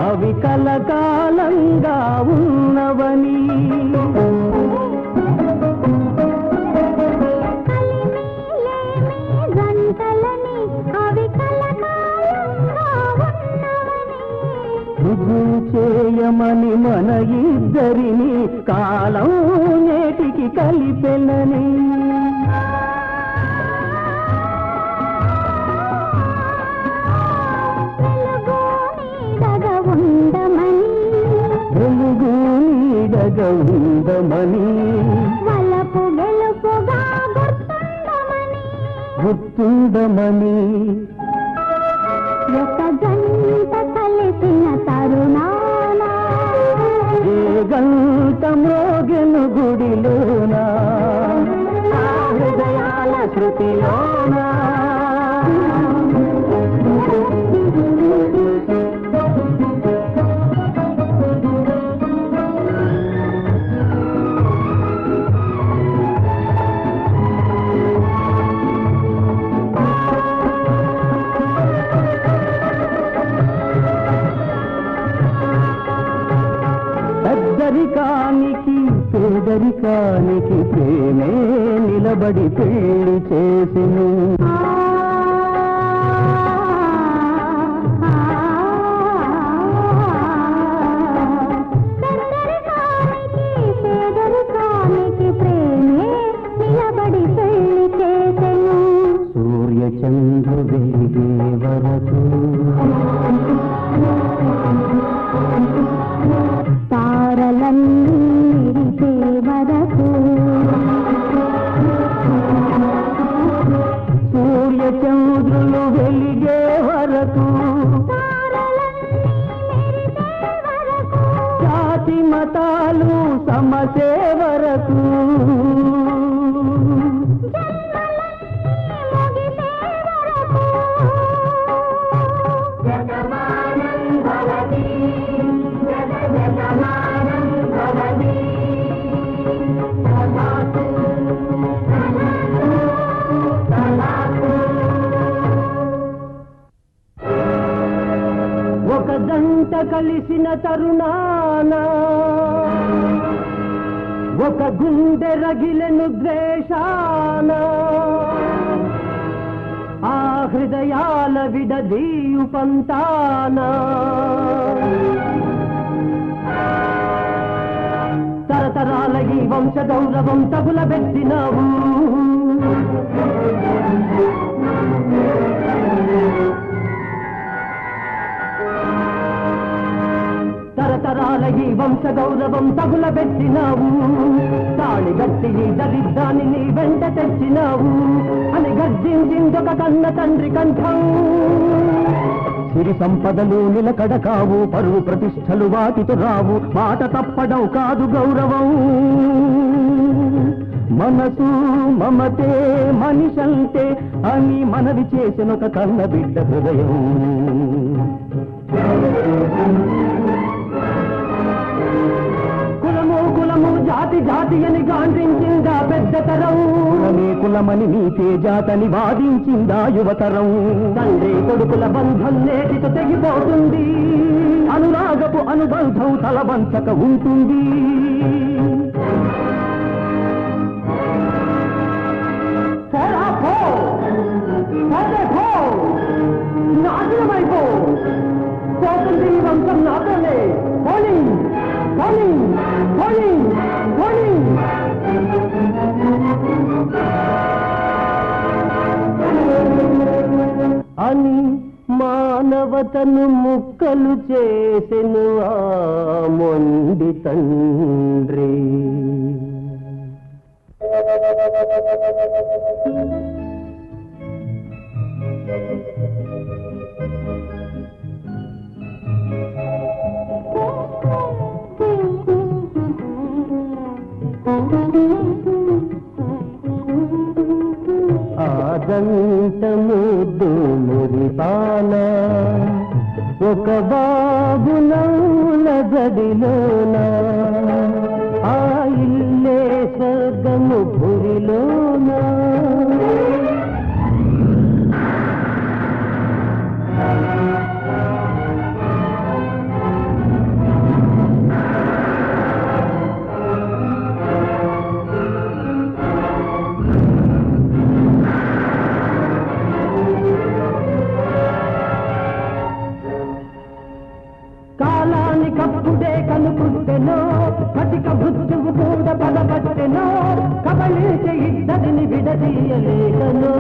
అవి కలకాలంగా ఉన్నవని రుజువు చేయమని మన ఇద్దరిని కాలం నేటికి కలిపెనని ఉండమని వలపు గెలుపుగా గుర్తుండమని ఒక జంట కలిసిన తరుణాన ఏ గంట మ్రోగెను గుడిలోనా హృదయాల శృతిలోనా పేదరికానికి ప్రేమే నిలబడి పెళ్లి చేసెను పేదరికానికి ప్రేమే నిలబడి పెళ్లి చేసెను సూర్య చంద్రు వెలిగే వరకు తారలన్నీ వరకు సూర్య చంద్రులు వెలిగే వరకు జాతి మతాలు సమసే వరకు ఒక జంట కలిసిన తరుణాన ఒక గుండె రగిలెను ద్వేషాన ఆ హృదయాల విడదీయు పంతాన తరతరాల ఈ వంశ గౌరవం తగులబెట్టినావు తరతరాల ఈ వంశ గౌరవం తగులబెట్టినావు తాళి గట్టి ఈ దరిద్రాన్ని నీ వెంట తెచ్చినావు అని గర్జించిందొక కన్న తండ్రి కంఠం సిరి సంపదలు నిలకడ కావు పరువు ప్రతిష్టలు వాటితో రావు మాట తప్పడం కాదు గౌరవం మనసు మమతే మనిషంటే అని మనవి చేసినొక కన్న బిడ్డ హృదయం కులము జాతి జాతి జాతి అని గాండ్రించిందా పెద్ద తరం, కులమని నీ తేజాతని వాదించిందా యువతరం. తండ్రి కొడుకుల బంధం నేటితో తెగిపోతుంది, అనురాగపు అనుబంధం తలవంచక ఉంటుంది. నాశనమైపో పోతుంది ఈ వంశం నాతోనే. Polling polling polling polling. అని మానవతను ముక్కలు చేసెను ఆ మొండి తండ్రి. ఆదంత ముద్దు మురిపాన ఒక బాబు నవ్వుల గదిలోన, ఆ ఇల్లే స్వర్గము భురిలోన. కాలానికప్పుడే కనుపుట్టెనో, కటిక మృత్యువు కూడా పదపట్టెనో, కబళించే ఇద్దరిని విడదీయలేకనో.